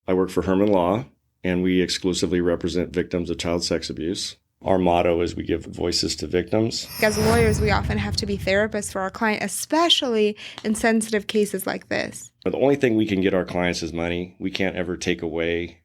I work for Herman Law, and we exclusively represent victims of child sex abuse. Our motto is we give voices to victims. As lawyers, we often have to be therapists for our client, especially in sensitive cases like this. The only thing we can get our clients is money. We can't ever take away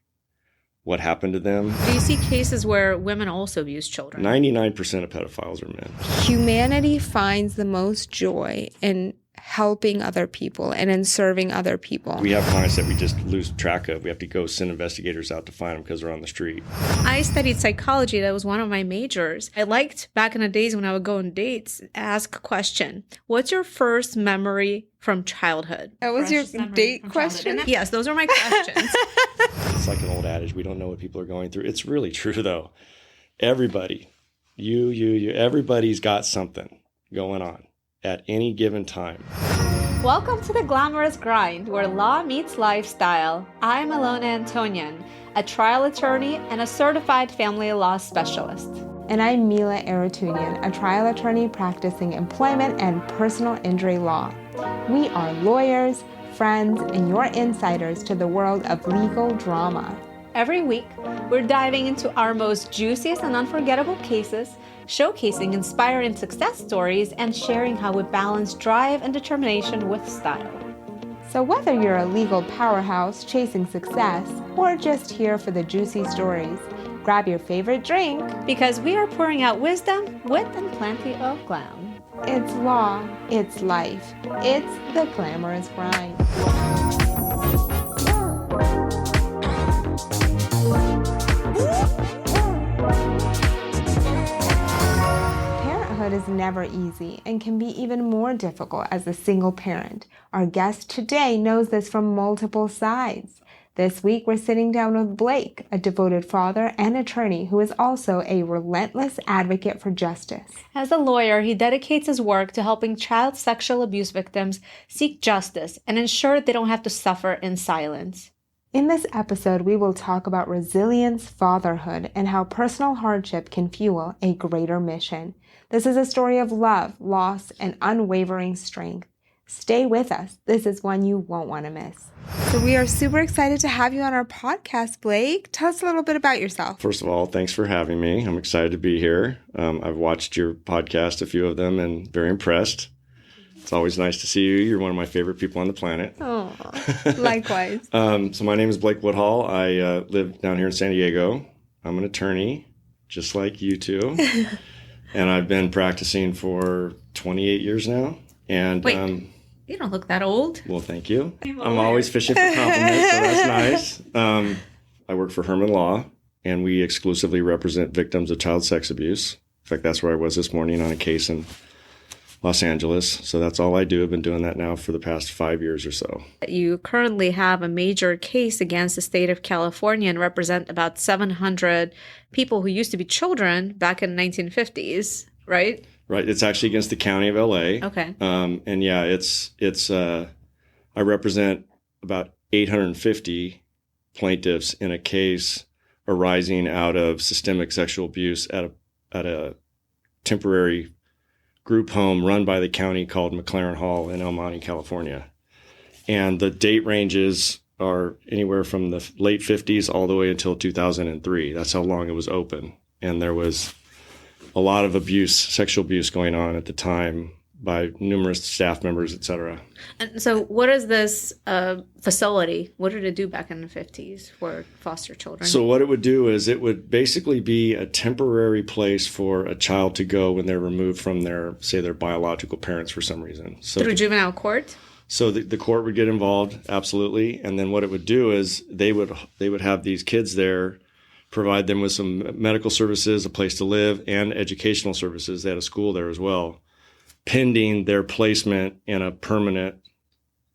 what happened to them. Do you see cases where women also abuse children? 99% of pedophiles are men. Humanity finds the most joy in helping other people and in serving other people. We have clients that we just lose track of. We have to go send investigators out to find them because they're on the street. I studied psychology. That was one of my majors. I liked back in the days when I would go on dates, ask a question. What's your first memory from childhood? That was your date question? Yes, those are my questions. It's like an old adage. We don't know what people are going through. It's really true, though. Everybody, everybody's got something going on at any given time. Welcome to the Glamorous Grind, where law meets lifestyle. I'm Alona Antonian, a trial attorney and a certified family law specialist. And I'm Mila Aratunian, a trial attorney practicing employment and personal injury law. We are lawyers, friends, and your insiders to the world of legal drama. Every week, we're diving into our most juiciest and unforgettable cases, showcasing inspiring success stories, and sharing how we balance drive and determination with style. So whether you're a legal powerhouse chasing success, or just here for the juicy stories, grab your favorite drink, because we are pouring out wisdom, wit, and plenty of glam. It's law, it's life, it's the Glamorous Grind. Parenthood is never easy and can be even more difficult as a single parent. Our guest today knows this from multiple sides. This week, we're sitting down with Blake, a devoted father and attorney who is also a relentless advocate for justice. As a lawyer, he dedicates his work to helping child sexual abuse victims seek justice and ensure they don't have to suffer in silence. In this episode, we will talk about resilience, fatherhood, and how personal hardship can fuel a greater mission. This is a story of love, loss, and unwavering strength. Stay with us. This is one you won't want to miss. So we are super excited to have you on our podcast, Blake. Tell us a little bit about yourself. First of all, thanks for having me. I'm excited to be here. I've watched your podcast, a few of them, and very impressed. It's always nice to see you. You're one of my favorite people on the planet. Oh, likewise. So my name is Blake Woodhall. I live down here in San Diego. I'm an attorney, just like you two. And I've been practicing for 28 years now. And Wait, you don't look that old. Well, thank you. I'm always fishing for compliments, so that's nice. I work for Herman Law, and we exclusively represent victims of child sex abuse. In fact, that's where I was this morning on a case in Los Angeles. So that's all I do. I've been doing that now for the past 5 years or so. You currently have a major case against the state of California and represent about 700 people who used to be children back in the 1950s, right? Right. It's actually against the county of LA. Okay. And yeah, it's I represent about 850 plaintiffs in a case arising out of systemic sexual abuse at a temporary group home run by the county called McLaren Hall in El Monte, California. And the date ranges are anywhere from the late 50s all the way until 2003. That's how long it was open. And there was a lot of abuse, sexual abuse going on at the time by numerous staff members, et cetera. And so what is this facility? What did it do back in the 50s for foster children? So what it would do is it would basically be a temporary place for a child to go when they're removed from their biological parents for some reason. So through juvenile court? So the court would get involved, absolutely. And then what it would do is they would have these kids there, provide them with some medical services, a place to live, and educational services. They had a school there as well, pending their placement in a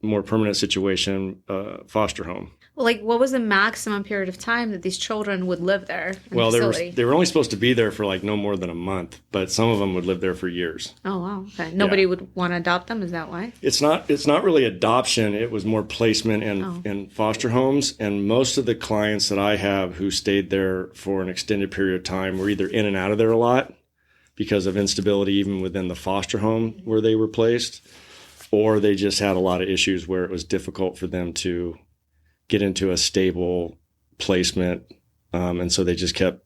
more permanent situation, foster home. Well, like, what was the maximum period of time that these children would live there? Well, they were only supposed to be there for like no more than a month, but some of them would live there for years. Oh, wow. Okay. Nobody would want to adopt them? Is that why? It's not really adoption. It was more placement in foster homes. And most of the clients that I have who stayed there for an extended period of time were either in and out of there a lot because of instability even within the foster home where they were placed, or they just had a lot of issues where it was difficult for them to get into a stable placement. And so they just kept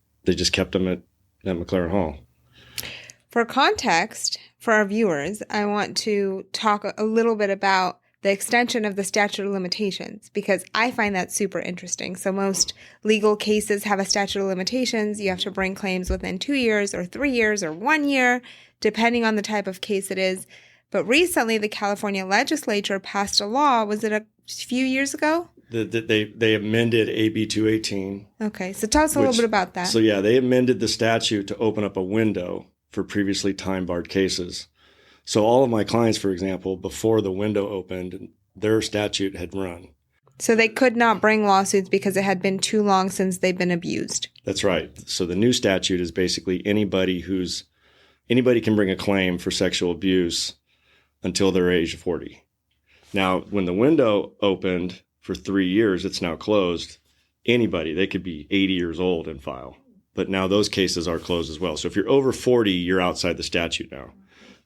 them at McLaren Hall. For context, for our viewers, I want to talk a little bit about the extension of the statute of limitations, because I find that super interesting. So most legal cases have a statute of limitations. You have to bring claims within 2 years or 3 years or 1 year, depending on the type of case it is. But recently, the California legislature passed a law. Was it a few years ago? They amended AB 218. Okay, so tell us a little bit about that. So yeah, they amended the statute to open up a window for previously time-barred cases. So all of my clients, for example, before the window opened, their statute had run. So they could not bring lawsuits because it had been too long since they've been abused. That's right. So the new statute is basically anybody can bring a claim for sexual abuse until their age of 40. Now, when the window opened for 3 years, it's now closed. Anybody, they could be 80 years old and file. But now those cases are closed as well. So if you're over 40, you're outside the statute now.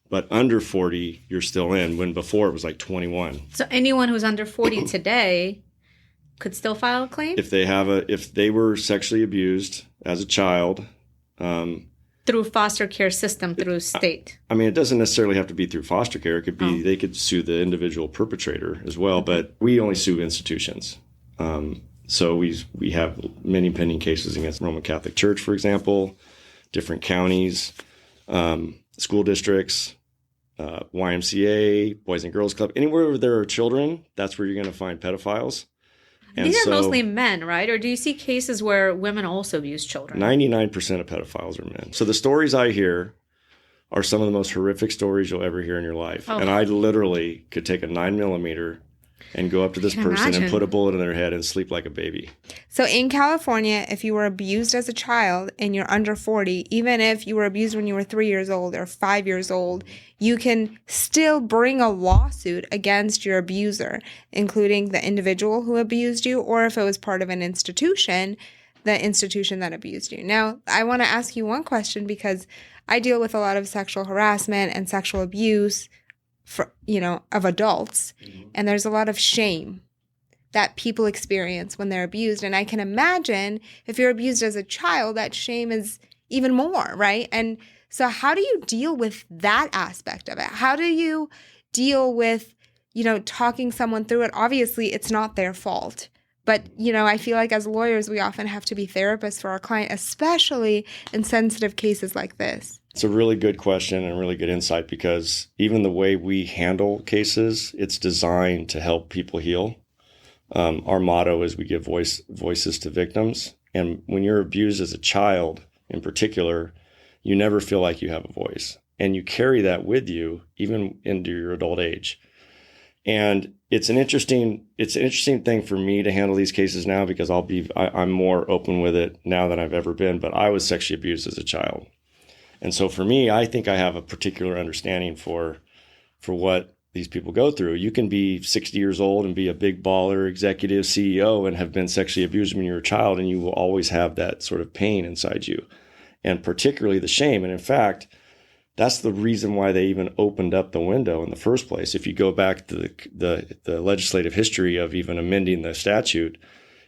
But under 40, you're still in, when before it was like 21. So anyone who's under 40 today could still file a claim? If they were sexually abused as a child. Through foster care system, through state. I mean, it doesn't necessarily have to be through foster care. It could be, They could sue the individual perpetrator as well, but we only sue institutions. So we have many pending cases against Roman Catholic Church, for example, different counties, school districts, YMCA, Boys and Girls Club. Anywhere where there are children, that's where you're going to find pedophiles. And these are mostly men, right? Or do you see cases where women also abuse children? 99% of pedophiles are men. So the stories I hear are some of the most horrific stories you'll ever hear in your life. Oh. And I literally could take a 9mm and go up to this person and put a bullet in their head and sleep like a baby. So in California, if you were abused as a child and you're under 40, even if you were abused when you were 3 years old or 5 years old, you can still bring a lawsuit against your abuser, including the individual who abused you, or if it was part of an institution, the institution that abused you. Now, I want to ask you one question, because I deal with a lot of sexual harassment and sexual abuse of adults. Mm-hmm. And there's a lot of shame that people experience when they're abused. And I can imagine if you're abused as a child, that shame is even more, right? And so how do you deal with that aspect of it? How do you deal with, talking someone through it? Obviously, it's not their fault. But, I feel like as lawyers, we often have to be therapists for our client, especially in sensitive cases like this. It's a really good question and really good insight, because even the way we handle cases, it's designed to help people heal. Our motto is we give voices to victims. And when you're abused as a child in particular, you never feel like you have a voice. And you carry that with you even into your adult age. And it's an interesting thing for me to handle these cases now, because I'm more open with it now than I've ever been. But I was sexually abused as a child. And so for me, I think I have a particular understanding for what these people go through. You can be 60 years old and be a big baller, executive, CEO, and have been sexually abused when you were a child, and you will always have that sort of pain inside you, and particularly the shame. And in fact, that's the reason why they even opened up the window in the first place. If you go back to the legislative history of even amending the statute,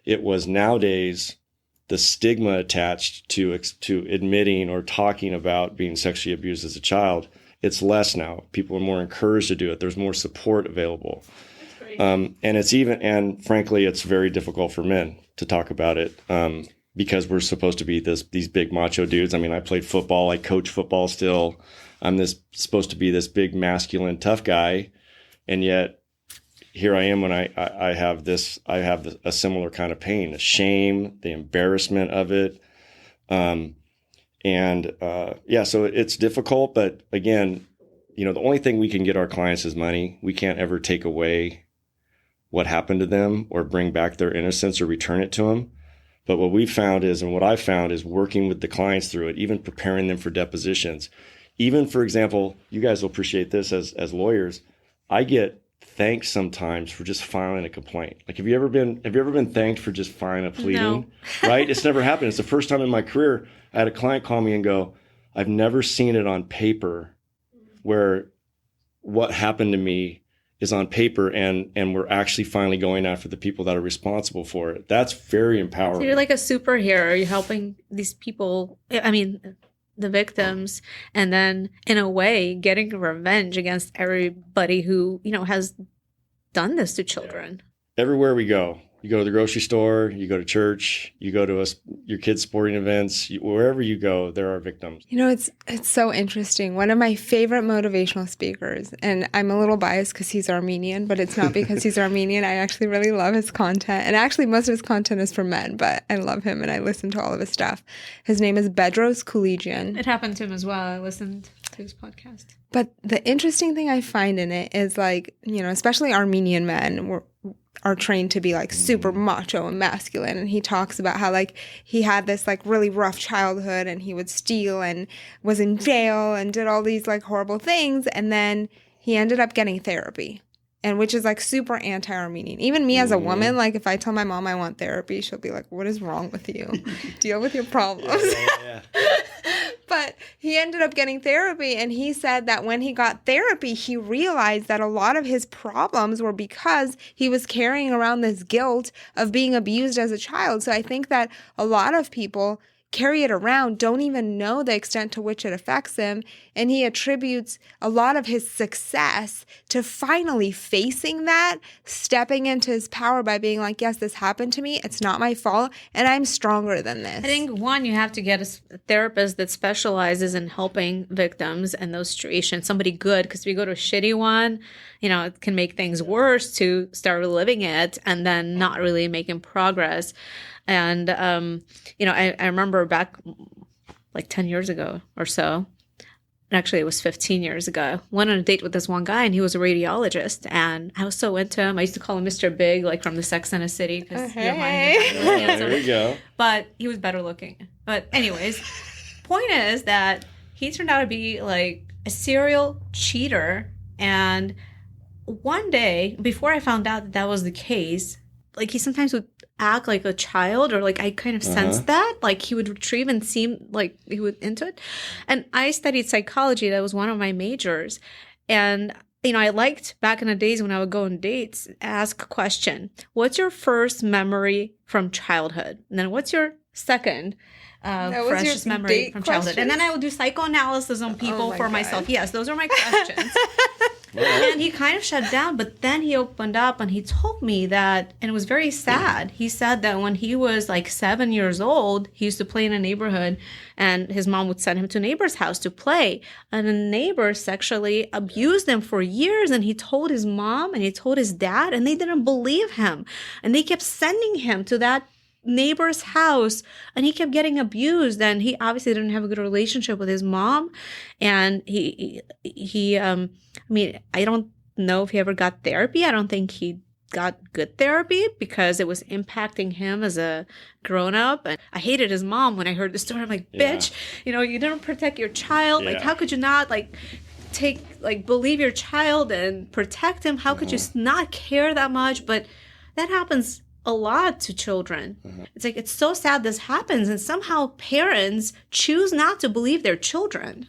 it was nowadays the stigma attached to admitting or talking about being sexually abused as a child. It's less now. People are more encouraged to do it. There's more support available. And frankly, it's very difficult for men to talk about it, because we're supposed to be these big macho dudes. I mean, I played football. I coach football still. I'm supposed to be this big masculine tough guy. And yet here I am when I have a similar kind of pain, the shame, the embarrassment of it. So it's difficult, but again, the only thing we can get our clients is money. We can't ever take away what happened to them or bring back their innocence or return it to them. But what I found is working with the clients through it, even preparing them for depositions. Even, for example, you guys will appreciate this as lawyers. I get thanked sometimes for just filing a complaint. Like, have you ever been thanked for just filing a pleading? No. Right? It's never happened. It's the first time in my career I had a client call me and go, I've never seen it on paper where what happened to me is on paper, and we're actually finally going after the people that are responsible for it. That's very empowering. So you're like a superhero. You're helping these people, I mean, the victims, and then in a way getting revenge against everybody who, has done this to children. Everywhere we go, you go to the grocery store, you go to church, you go to your kids' sporting events, wherever you go, there are victims. It's so interesting. One of my favorite motivational speakers, and I'm a little biased because he's Armenian, but it's not because he's Armenian. I actually really love his content. And actually, most of his content is for men, but I love him and I listen to all of his stuff. His name is Bedros Kouligian. It happened to him as well. I listened to his podcast. But the interesting thing I find in it is especially Armenian men are trained to be super macho and masculine. And he talks about how he had this really rough childhood, and he would steal and was in jail and did all these horrible things. And then he ended up getting therapy, and which is super anti-Armenian. Even me as a woman, if I tell my mom I want therapy, she'll be like, what is wrong with you? Deal with your problems. Yeah. But he ended up getting therapy, and he said that when he got therapy, he realized that a lot of his problems were because he was carrying around this guilt of being abused as a child. So I think that a lot of people carry it around, don't even know the extent to which it affects them. And he attributes a lot of his success to finally facing that, stepping into his power by being like, yes, this happened to me. It's not my fault. And I'm stronger than this. I think, one, you have to get a therapist that specializes in helping victims in those situations, somebody good, because if you go to a shitty one, it can make things worse to start reliving it and then not really making progress. And, I remember back 10 years ago or so, actually it was 15 years ago, went on a date with this one guy, and he was a radiologist, and I was so into him. I used to call him Mr. Big, from the Sex and the City, because There you go. But he was better looking. But anyways, point is that he turned out to be a serial cheater. And one day, before I found out that was the case, he sometimes would act like a child, or I kind of sensed that, he would retrieve and seem like he would into it. And I studied psychology. That was one of my majors. And, I liked back in the days when I would go on dates, ask a question. What's your first memory from childhood? And then what's your second freshest memory from childhood? And then I would do psychoanalysis on people for myself. Yes, those are my questions. And he kind of shut down, but then he opened up and he told me that, and it was very sad. He said that when he was 7 years old, he used to play in a neighborhood, and his mom would send him to a neighbor's house to play. And the neighbor sexually abused him for years. And he told his mom and he told his dad, and they didn't believe him. And they kept sending him to that neighbor's house, and he kept getting abused. And he obviously didn't have a good relationship with his mom. And I don't know if he ever got therapy. I don't think he got good therapy because it was impacting him as a grown-up. And I hated his mom when I heard the story. I'm like, bitch, you didn't protect your child. Yeah. How could you not believe your child and protect him? How could you not care that much? But that happens a lot to children. It's it's so sad this happens, and somehow parents choose not to believe their children.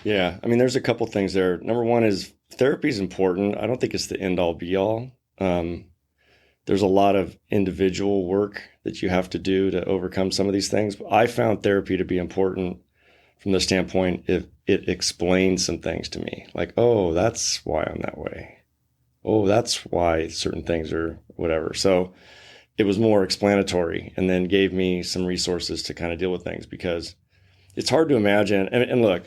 Yeah. There's a couple things there. Number one is therapy is important. I don't think it's the end all be all. There's a lot of individual work that you have to do to overcome some of these things. But I found therapy to be important from the standpoint if it explains some things to me. Oh, that's why I'm that way. Oh, that's why certain things are whatever. So it was more explanatory, and then gave me some resources to kind of deal with things, because it's hard to imagine. And look,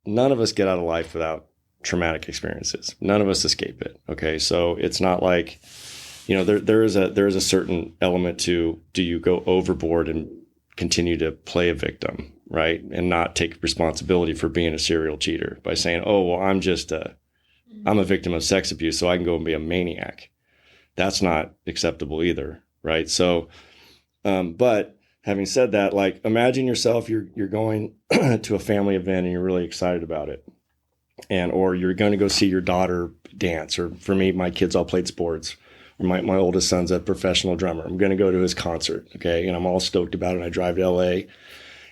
none of us get out of life without traumatic experiences. None of us escape it. Okay. So it's not there is a certain element to, do you go overboard and continue to play a victim, right? And not take responsibility for being a serial cheater by saying, oh, well, I'm a victim of sex abuse, so I can go and be a maniac. That's not acceptable either, right? So, but having said that, imagine yourself, you're going to a family event and you're really excited about it. Or you're going to go see your daughter dance. Or for me, my kids all played sports. Or my oldest son's a professional drummer. I'm going to go to his concert, okay? And I'm all stoked about it. And I drive to LA,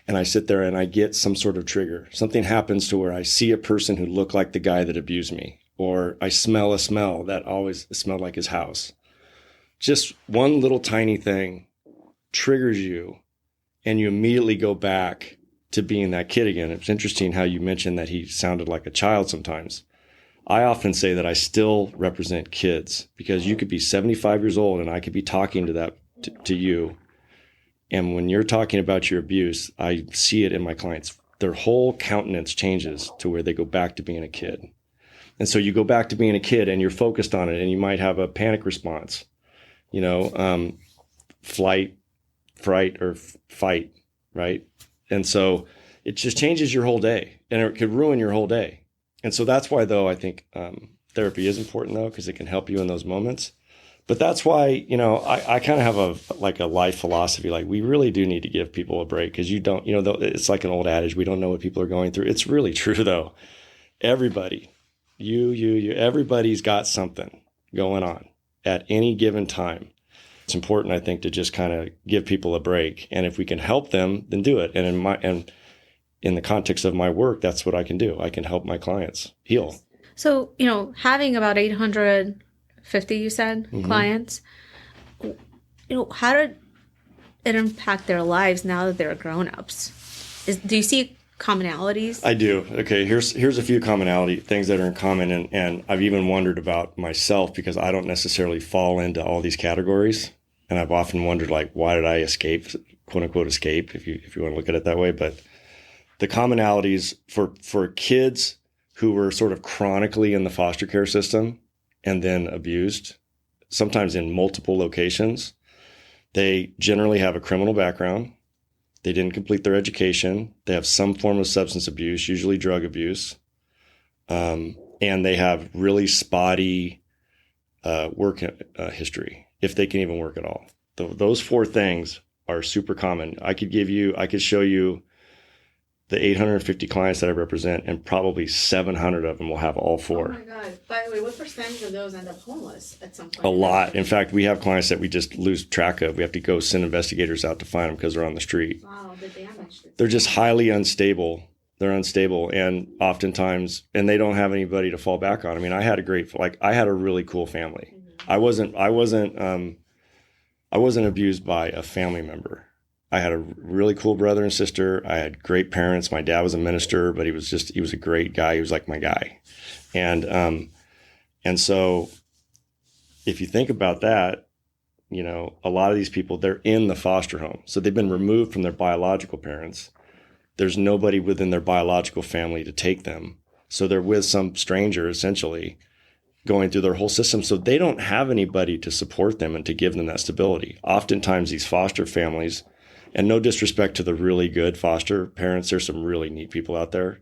and I sit there and I get some sort of trigger. Something happens to where I see a person who looked like the guy that abused me. or I smell a smell that always smelled like his house. Just one little tiny thing triggers you, and you immediately go back to being that kid again. It's interesting how you mentioned that he sounded like a child sometimes. I often say that I still represent kids, because you could be 75 years old and I could be talking to you. And when you're talking about your abuse, I see it in my clients. Their whole countenance changes to where they go back to being a kid. And so you go back to being a kid and you're focused on it, and you might have a panic response, flight, fright, or fight, right? And so it just changes your whole day, and it could ruin your whole day. And so that's why, though, I think therapy is important, though, because it can help you in those moments. But that's why, I kind of have a life philosophy. Like, we really do need to give people a break, because you don't, it's like an old adage. We don't know what people are going through. It's really true, though. Everybody, everybody's got something going on at any given time. It's important, I think, to just kind of give people a break. And if we can help them, then do it. And in the context of my work, that's what I can do. I can help my clients heal. So, having about 850, you said, clients, how did it impact their lives now that they're grown-ups? Do you see commonalities? I do. Okay, here's a few things that are in common. And I've even wondered about myself, because I don't necessarily fall into all these categories. And I've often wondered, like, why did I escape, quote unquote, escape, if you want to look at it that way. But the commonalities for kids who were sort of chronically in the foster care system and then abused, sometimes in multiple locations, they generally have a criminal background. They didn't complete their education. They have some form of substance abuse, usually drug abuse. And they have really spotty work history, if they can even work at all. Those four things are super common. I could show you the 850 clients that I represent, and probably 700 of them will have all four. Oh my God. By the way, what percentage of those end up homeless at some point? A lot. In fact, we have clients that we just lose track of. We have to go send investigators out to find them because they're on the street. Wow, the damage. They're just highly unstable. They're unstable, and oftentimes, and they don't have anybody to fall back on. I mean, I had a really cool family. Mm-hmm. I wasn't abused by a family member. I had a really cool brother and sister. I had great parents. My dad was a minister, but he was a great guy. He was like my guy. And so if you think about that, a lot of these people, they're in the foster home. So they've been removed from their biological parents. There's nobody within their biological family to take them. So they're with some stranger, essentially, going through their whole system. So they don't have anybody to support them and to give them that stability. Oftentimes these foster families, and no disrespect to the really good foster parents, there's some really neat people out there,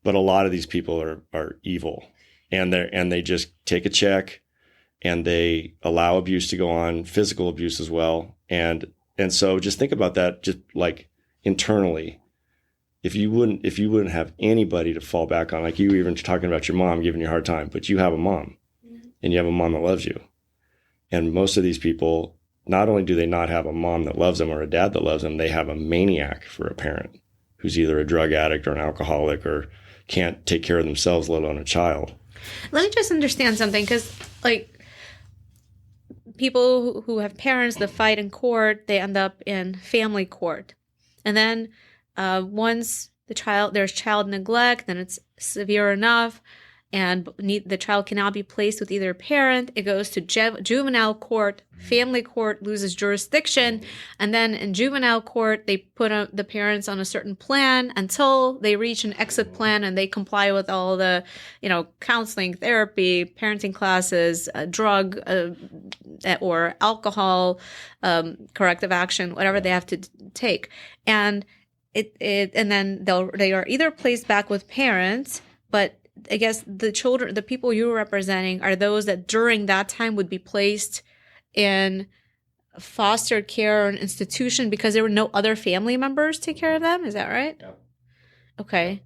but a lot of these people are evil, and they just take a check, and they allow abuse to go on, physical abuse as well. And so just think about that, just like internally. If you wouldn't have anybody to fall back on, like you were even talking about your mom giving you a hard time, but you have a mom, and you have a mom that loves you. And most of these people, not only do they not have a mom that loves them or a dad that loves them, they have a maniac for a parent who's either a drug addict or an alcoholic or can't take care of themselves, let alone a child. Let me just understand something, because people who have parents that fight in court, they end up in family court. And then once there's child neglect, then it's severe enough, and the child cannot be placed with either parent. It goes to juvenile court. Family court loses jurisdiction. And then in juvenile court, they put the parents on a certain plan until they reach an exit plan and they comply with all the, counseling, therapy, parenting classes, drug or alcohol, corrective action, whatever they have to take. And and then they are either placed back with parents, but I guess the people you're representing are those that during that time would be placed in foster care or an institution because there were no other family members to take care of them. Is that right? Yeah. Okay.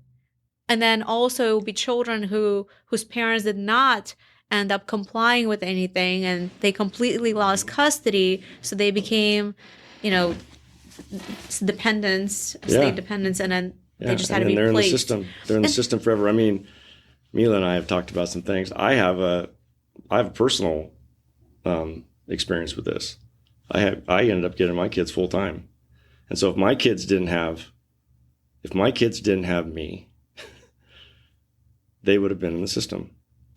And then also be children whose parents did not end up complying with anything, and they completely lost custody, so they became, dependents, state dependents, and then they just had to be placed. They're in the system forever. I mean, Mila and I have talked about some things. I have a personal experience with this. I ended up getting my kids full time, and so if my kids didn't have me, they would have been in the system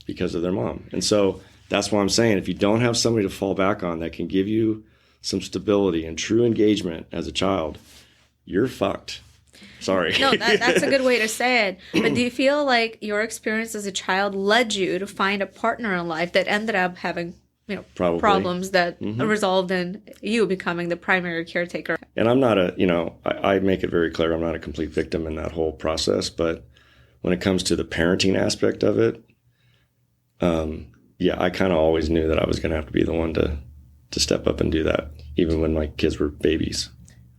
because of their mom. And so that's why I'm saying, if you don't have somebody to fall back on that can give you some stability and true engagement as a child, you're fucked. Sorry. No, that's a good way to say it. But do you feel like your experience as a child led you to find a partner in life that ended up having, Probably. problems that resolved in you becoming the primary caretaker? And I'm not I make it very clear I'm not a complete victim in that whole process. But when it comes to the parenting aspect of it, I kind of always knew that I was going to have to be the one to step up and do that, even when my kids were babies.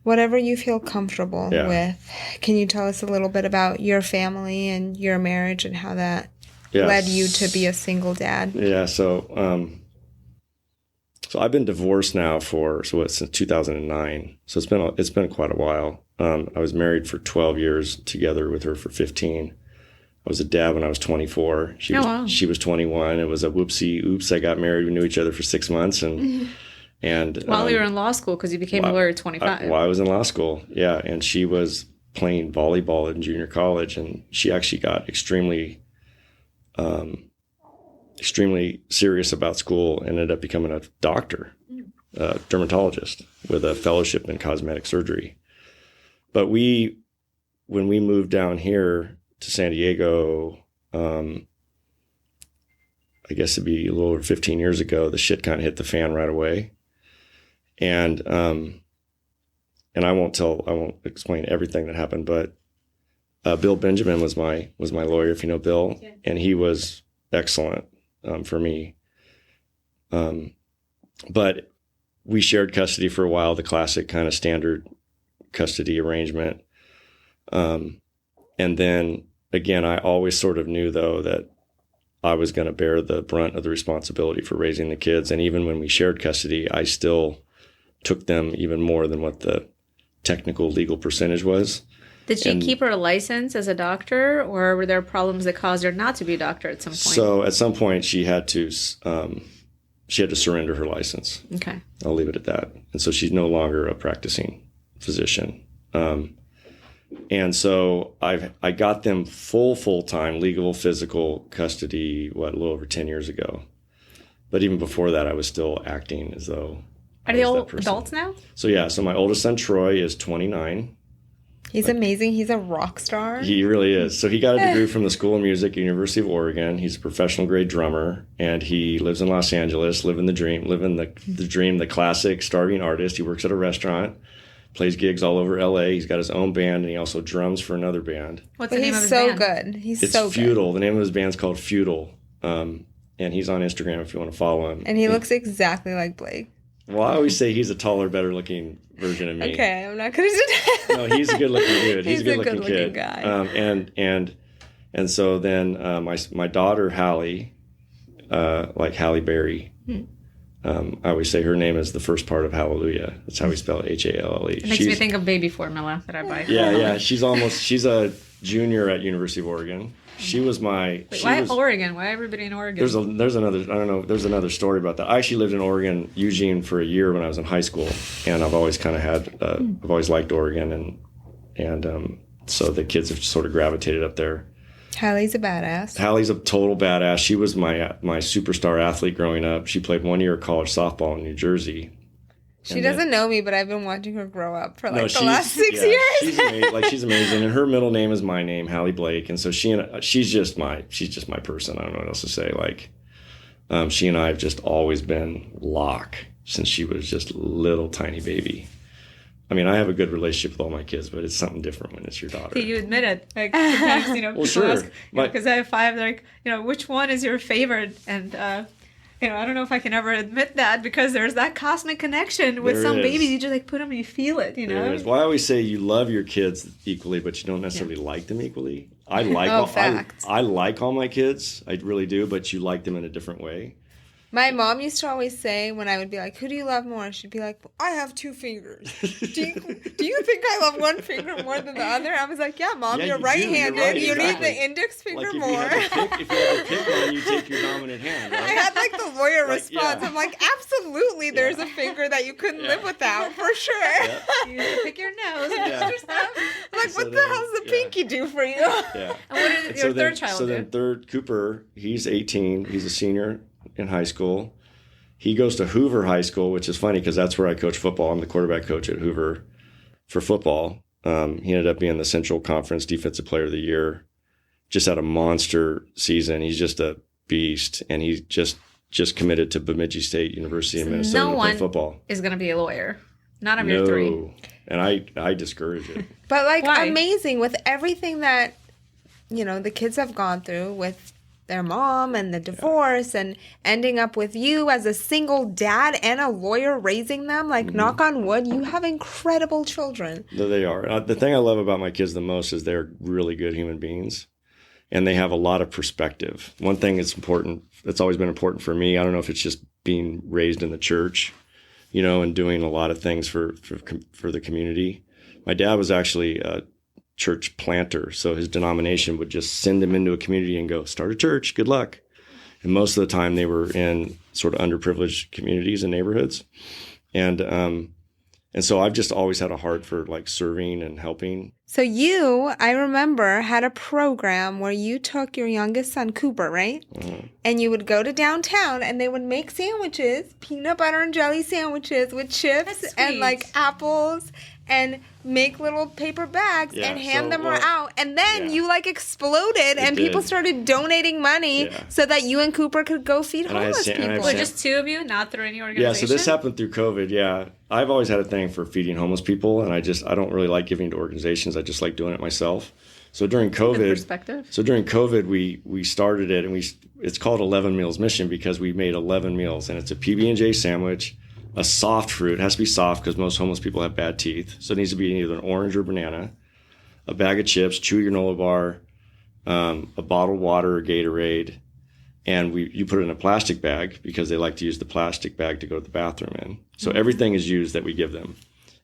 Whatever you feel comfortable with. Can you tell us a little bit about your family and your marriage and how that led you to be a single dad? Yeah. So I've been divorced now since 2009. So it's been quite a while. I was married for 12 years, together with her for 15. I was a dad when I was 24. She was 21. It was a whoopsie. Oops, I got married. We knew each other for 6 months, and while you were in law school, because you became a lawyer at 25. While I was in law school, yeah. And she was playing volleyball in junior college, and she actually got extremely serious about school and ended up becoming a doctor, a dermatologist with a fellowship in cosmetic surgery. But when we moved down here to San Diego, I guess it'd be a little over 15 years ago, the shit kind of hit the fan right away. And I won't explain everything that happened, but Bill Benjamin was my lawyer, if you know Bill, and he was excellent for me. But we shared custody for a while, the classic kind of standard custody arrangement. And then again, I always sort of knew though that I was going to bear the brunt of the responsibility for raising the kids. And even when we shared custody, I still took them even more than what the technical legal percentage was. Did she keep her license as a doctor, or were there problems that caused her not to be a doctor at some point? So at some point she had to surrender her license. Okay. I'll leave it at that. And so she's no longer a practicing physician. And so I got them full-time legal, physical custody, a little over 10 years ago. But even before that, I was still acting as though Are they all adults now? So my oldest son, Troy, is 29. He's amazing. He's a rock star. He really is. So he got a degree from the School of Music at University of Oregon. He's a professional grade drummer, and he lives in Los Angeles, living the dream, the classic starving artist. He works at a restaurant, plays gigs all over LA. He's got his own band, and he also drums for another band. What's the name of his band? He's so good. It's Feudal. The name of his band's called Feudal. And he's on Instagram if you want to follow him. And he looks exactly like Blake. Well, I always say he's a taller, better looking version of me. Okay, I'm not going to do that. No, he's a good looking dude. He's a good looking kid. Guy. And so then my daughter Hallie, like Halle Berry. I always say her name is the first part of Hallelujah. That's how we spell it, Halle. It makes me think of baby formula that I buy. Yeah. She's a junior at University of Oregon. She was my. Why Oregon? Why everybody in Oregon? There's another. I don't know. There's another story about that. I actually lived in Oregon, Eugene, for a year when I was in high school, and I've always kind of had. I've always liked Oregon, and so the kids have sort of gravitated up there. Hallie's a badass. Hallie's a total badass. She was my superstar athlete growing up. She played 1 year of college softball in New Jersey. She doesn't know me, but I've been watching her grow up for the last 6 years. She's amazing, and her middle name is my name, Hallie Blake, and so she's just my person. I don't know what else to say. She and I have just always been lock since she was just a little tiny baby. I mean, I have a good relationship with all my kids, but it's something different when it's your daughter. You admit it. Like, sometimes, people ask, because I have 5, they're like, which one is your favorite? And, I don't know if I can ever admit that, because there's that cosmic connection with some babies. You just put them and you feel it, There is. Well, I always say you love your kids equally, but you don't necessarily like them equally. I like all my kids. I really do, but you like them in a different way. My mom used to always say when I would be like, who do you love more? She'd be like, I have 2 fingers. Do you think I love one finger more than the other? I was like, yeah, Mom, Yeah, you're you do. right-handed. You're right, You exactly. need the index finger Like if more. you had to pick one, you take your dominant hand, right? I had like the lawyer Like, response. yeah. I'm like, absolutely, there's a finger that you couldn't live without, for sure. Yeah. You need to pick your nose. Yeah. I'm like, So what the then, hell's the yeah. pinky do for you? Yeah. And what did your third child So do? then third, Cooper, he's 18. He's a senior in high school. He goes to Hoover High School, which is funny because that's where I coach football. I'm the quarterback coach at Hoover for football. He ended up being the Central Conference Defensive Player of the Year. Just had a monster season. He's just a beast, and he's just committed to Bemidji State University in Minnesota to play football. Is going to be a lawyer. None of your 3. And I discourage it. But like Why? amazing with everything that, the kids have gone through with their mom and the divorce and ending up with you as a single dad and a lawyer raising them. Like, knock on wood, you have incredible children. They are. The thing I love about my kids the most is they're really good human beings, and they have a lot of perspective. One thing that's always been important for me, I don't know if it's just being raised in the church, and doing a lot of things for the community. My dad was actually a church planter, so his denomination would just send him into a community and go, start a church, good luck. And most of the time they were in sort of underprivileged communities and neighborhoods. And so I've just always had a heart for like serving and helping. So you, I remember, had a program where you took your youngest son, Cooper, right? And you would go to downtown and they would make sandwiches, peanut butter and jelly sandwiches with chips and like apples, and make little paper bags and hand them out. And then you like exploded and people started donating money so that you and Cooper could go feed homeless people. So just 2 of you, not through any organization? Yeah, so this happened through COVID, yeah. I've always had a thing for feeding homeless people, and I don't really like giving to organizations. I just like doing it myself. So during COVID, we started it, and it's called 11 Meals Mission because we made 11 meals, and it's a PB&J sandwich, a soft fruit. It has to be soft because most homeless people have bad teeth. So it needs to be either an orange or banana, a bag of chips, chewy granola bar, a bottled water or Gatorade. And you put it in a plastic bag because they like to use the plastic bag to go to the bathroom in. So everything is used that we give them.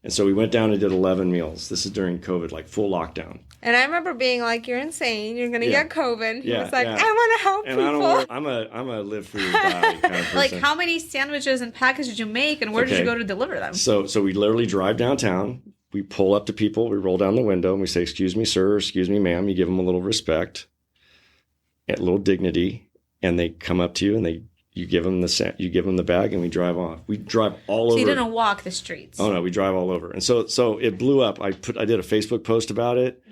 And so we went down and did 11 meals. This is during COVID, like full lockdown. And I remember being like, you're insane. You're going to get COVID. He was like, I want to help and people. I'm a live free or die kind of person. Like, how many sandwiches and packages did you make, and where did you go to deliver them? So we literally drive downtown. We pull up to people. We roll down the window, and we say, excuse me, sir, excuse me, ma'am. You give them a little respect, a little dignity, and they come up to you, and you give them the bag, and we drive off. We drive all over. So you didn't walk the streets. Oh no, we drive all over. And so it blew up. I did a Facebook post about it,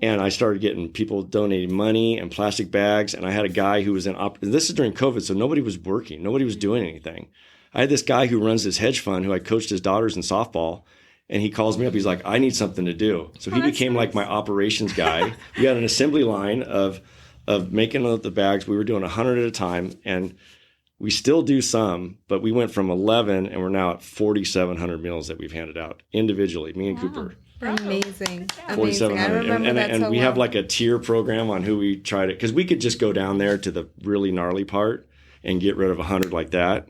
and I started getting people donating money and plastic bags. And I had a guy who was this is during COVID, so nobody was working, nobody was doing anything. I had this guy who runs this hedge fund who I coached his daughters in softball, and he calls me up. He's like, I need something to do. So he became like my operations guy. We had an assembly line of making the bags. We were doing 100 at a time, and we still do some, but we went from 11 and we're now at 4,700 meals that we've handed out individually, me and Cooper. Amazing. 4,700. I remember that and so we well. have like a tier program on who we try to, because we could just go down there to the really gnarly part and get rid of 100 like that.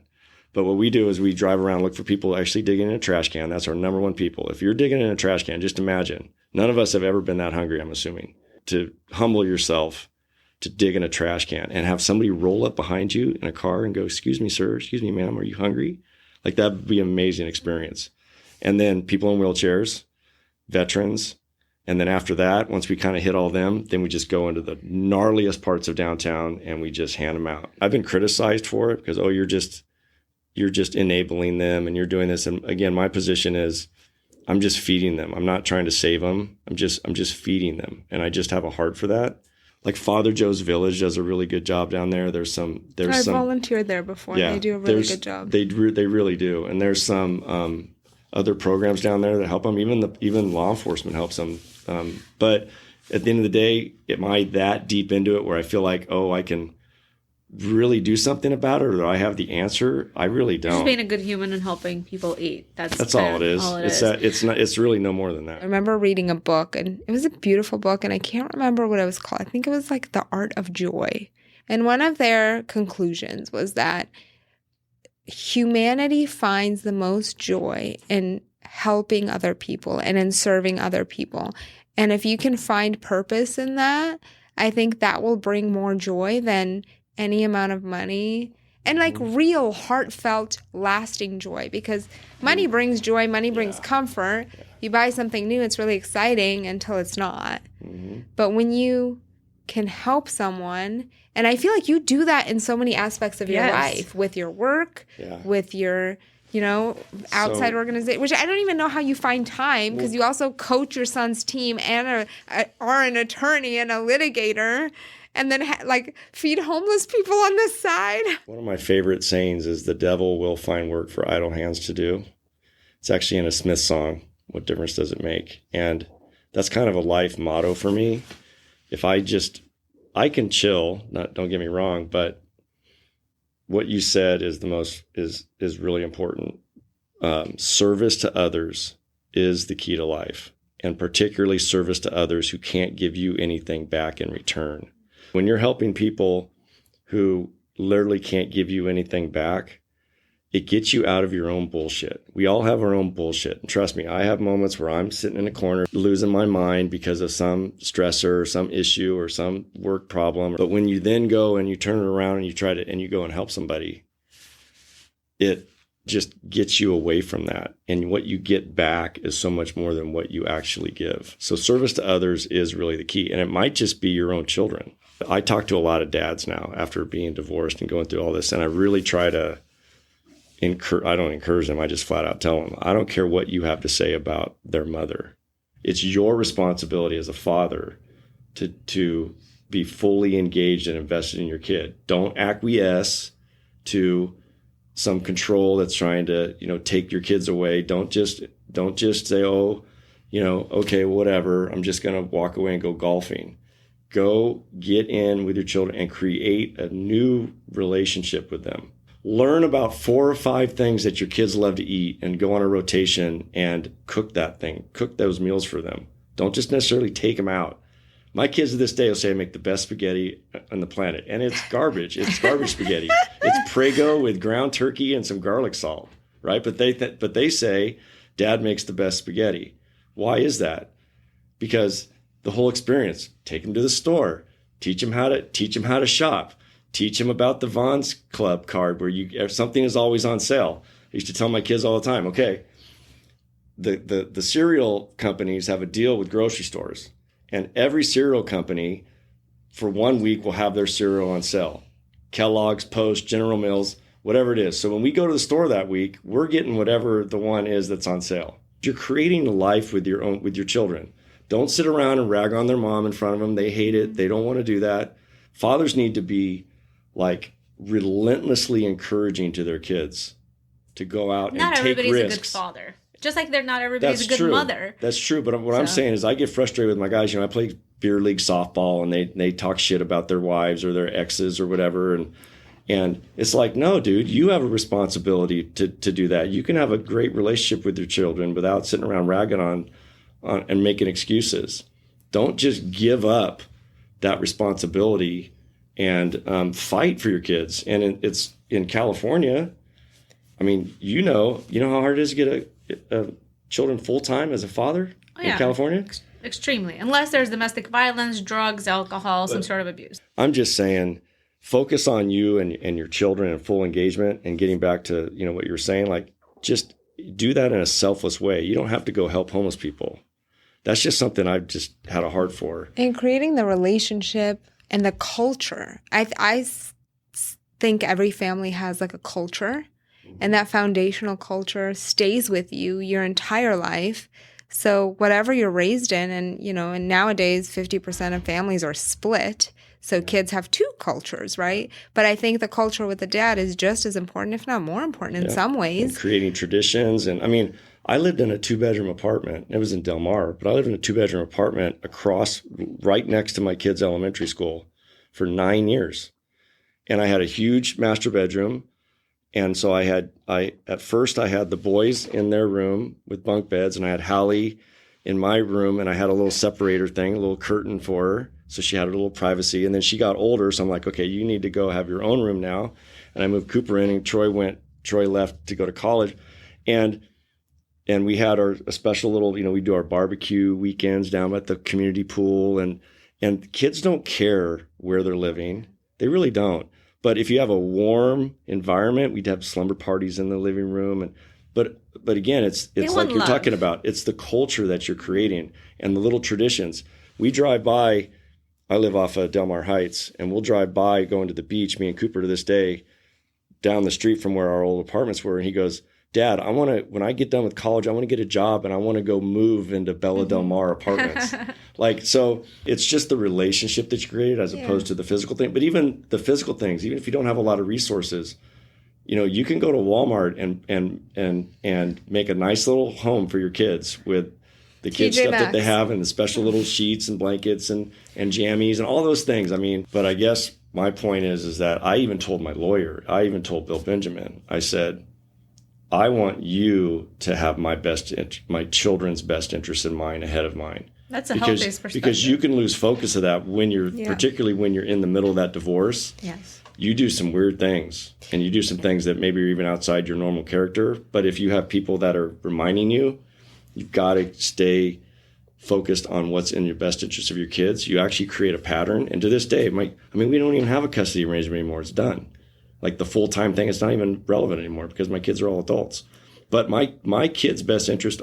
But what we do is we drive around, look for people actually digging in a trash can. That's our number one people. If you're digging in a trash can, just imagine. None of us have ever been that hungry, I'm assuming. To humble yourself to dig in a trash can and have somebody roll up behind you in a car and go, excuse me, sir, excuse me, ma'am, are you hungry? Like, that would be an amazing experience. And then people in wheelchairs, veterans. And then after that, once we kind of hit all them, then we just go into the gnarliest parts of downtown and we just hand them out. I've been criticized for it because, you're just enabling them and you're doing this. And again, my position is I'm just feeding them. I'm not trying to save them. I'm just feeding them. And I just have a heart for that. Like Father Joe's Village does a really good job down there. There's some. I volunteered there before. Yeah, they do a really good job. They really do. And there's some other programs down there that help them. Even law enforcement helps them. But at the end of the day, am I that deep into it where I feel like, I can really do something about it, or do I have the answer? I really don't. Just being a good human and helping people eat. That's all it is. It's really no more than that. I remember reading a book, and it was a beautiful book, and I can't remember what it was called. I think it was like The Art of Joy. And one of their conclusions was that humanity finds the most joy in helping other people and in serving other people. And if you can find purpose in that, I think that will bring more joy than any amount of money and like real heartfelt lasting joy, because money brings joy, money brings comfort. You buy something new, it's really exciting until it's not. But when you can help someone, and I feel like you do that in so many aspects of your life, with your work, with your, you know, outside organization, which I don't even know how you find time, because you also coach your son's team and are an attorney and a litigator, and then like feed homeless people on the side. One of my favorite sayings is, the devil will find work for idle hands to do. It's actually in a Smith song, What Difference Does It Make? And that's kind of a life motto for me. If I can chill, don't get me wrong, but what you said is is really important. Service to others is the key to life, and particularly service to others who can't give you anything back in return. When you're helping people who literally can't give you anything back, it gets you out of your own bullshit. We all have our own bullshit. And trust me, I have moments where I'm sitting in a corner losing my mind because of some stressor or some issue or some work problem. But when you then go and you turn it around and you go and help somebody, it just gets you away from that. And what you get back is so much more than what you actually give. So service to others is really the key. And it might just be your own children. I talk to a lot of dads now after being divorced and going through all this, and I really try to I don't encourage them. I just flat out tell them, I don't care what you have to say about their mother. It's your responsibility as a father to be fully engaged and invested in your kid. Don't acquiesce to some control that's trying to, take your kids away. Don't just say, okay, whatever. I'm just going to walk away and go golfing. Go get in with your children and create a new relationship with them. Learn about 4 or 5 things that your kids love to eat and go on a rotation and cook those meals for them. Don't just necessarily take them out. My kids to this day will say I make the best spaghetti on the planet, and it's garbage. It's garbage spaghetti. It's Prego with ground turkey and some garlic salt, right? But they say Dad makes the best spaghetti. Why is that? Because the whole experience, take them to the store, teach them how to shop. Teach them about the Vons Club card where something is always on sale. I used to tell my kids all the time, okay, the cereal companies have a deal with grocery stores, and every cereal company for 1 week will have their cereal on sale. Kellogg's, Post, General Mills, whatever it is. So when we go to the store that week, we're getting whatever the one is that's on sale. You're creating a life with your children. Don't sit around and rag on their mom in front of them. They hate it. They don't want to do that. Fathers need to be like relentlessly encouraging to their kids to go out and take risks. Not everybody's a good father. Just like not everybody's a good mother. That's true. But what I'm saying is I get frustrated with my guys. I play beer league softball and they talk shit about their wives or their exes or whatever. And it's like, no, dude, you have a responsibility to do that. You can have a great relationship with your children without sitting around ragging on and making excuses. Don't just give up that responsibility and fight for your kids. And it's in California. I mean, you know how hard it is to get children full-time as a father in California? Extremely. Unless there's domestic violence, drugs, alcohol, some sort of abuse. I'm just saying, focus on you and your children and full engagement, and getting back to, what you were saying, like just do that in a selfless way. You don't have to go help homeless people. That's just something I've just had a heart for. And creating the relationship and the culture. I think every family has like a culture, and that foundational culture stays with you your entire life. So whatever you're raised in, and nowadays 50% of families are split. So kids have 2 cultures, right? But I think the culture with the dad is just as important, if not more important in some ways. And creating traditions. And I mean, I lived in a 2-bedroom apartment. It was in Del Mar, but I lived in a 2-bedroom apartment right next to my kids' elementary school for 9 years. And I had a huge master bedroom. And so at first I had the boys in their room with bunk beds, and I had Hallie in my room, and I had a little separator thing, a little curtain for her. So she had a little privacy. And then she got older. So I'm like, okay, you need to go have your own room now. And I moved Cooper in, and Troy went Troy left to go to college, and we had a special little, we do our barbecue weekends down at the community pool, and kids don't care where they're living. They really don't. But if you have a warm environment, we'd have slumber parties in the living room. But again, it's like you're talking about. It's the culture that you're creating and the little traditions. We drive by. I live off of Del Mar Heights, and we'll drive by going to the beach, me and Cooper to this day, down the street from where our old apartments were. And he goes, Dad, when I get done with college, I want to get a job and I want to go move into Bella Del Mar apartments. So it's just the relationship that you created as opposed to the physical thing. But even the physical things, even if you don't have a lot of resources, you can go to Walmart and make a nice little home for your kids with the kids stuff that they have and the special little sheets and blankets and jammies and all those things. But I guess my point is that I even told my lawyer, I even told Bill Benjamin, I said, I want you to have my children's best interest in mind ahead of mine. That's a healthy perspective. Because you can lose focus of that particularly when you're in the middle of that divorce. Yes. You do some weird things, and you do some things that maybe are even outside your normal character. But if you have people that are reminding you, you've got to stay focused on what's in your best interest of your kids. You actually create a pattern. And to this day, we don't even have a custody arrangement anymore. It's done. Like the full-time thing, it's not even relevant anymore because my kids are all adults. But my kids' best interests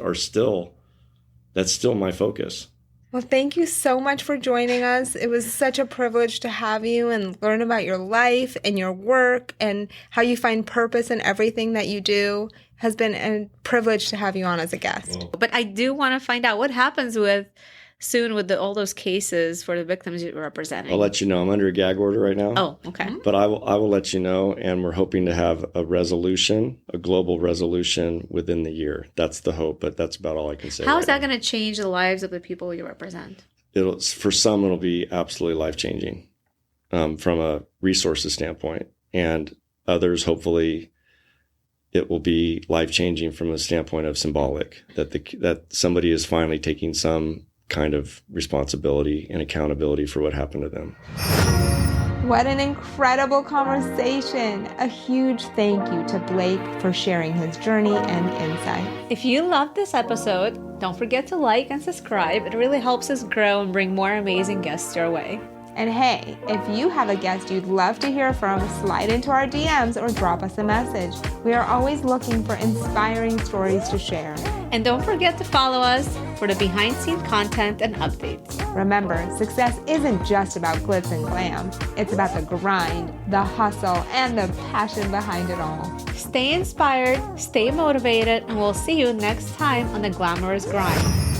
that's still my focus. Well, thank you so much for joining us. It was such a privilege to have you and learn about your life and your work and how you find purpose in everything that you do. It has been a privilege to have you on as a guest. Well, but I do want to find out what happens with all those cases for the victims you're representing. I'll let you know. I'm under a gag order right now. Oh, okay. But I will let you know, and we're hoping to have a global resolution within the year. That's the hope, but that's about all I can say. How is that going to change the lives of the people you represent? For some, it'll be absolutely life-changing from a resources standpoint, and others, hopefully, it will be life-changing from a standpoint of symbolic, that somebody is finally taking some kind of responsibility and accountability for what happened to them. What an incredible conversation. A huge thank you to Blake for sharing his journey and insight. If you loved this episode, don't forget to like and subscribe. It really helps us grow and bring more amazing guests your way. And hey, if you have a guest you'd love to hear from, slide into our DMs or drop us a message. We are always looking for inspiring stories to share. And don't forget to follow us for the behind-the-scenes content and updates. Remember, success isn't just about glitz and glam. It's about the grind, the hustle, and the passion behind it all. Stay inspired, stay motivated, and we'll see you next time on The Glamorous Grind.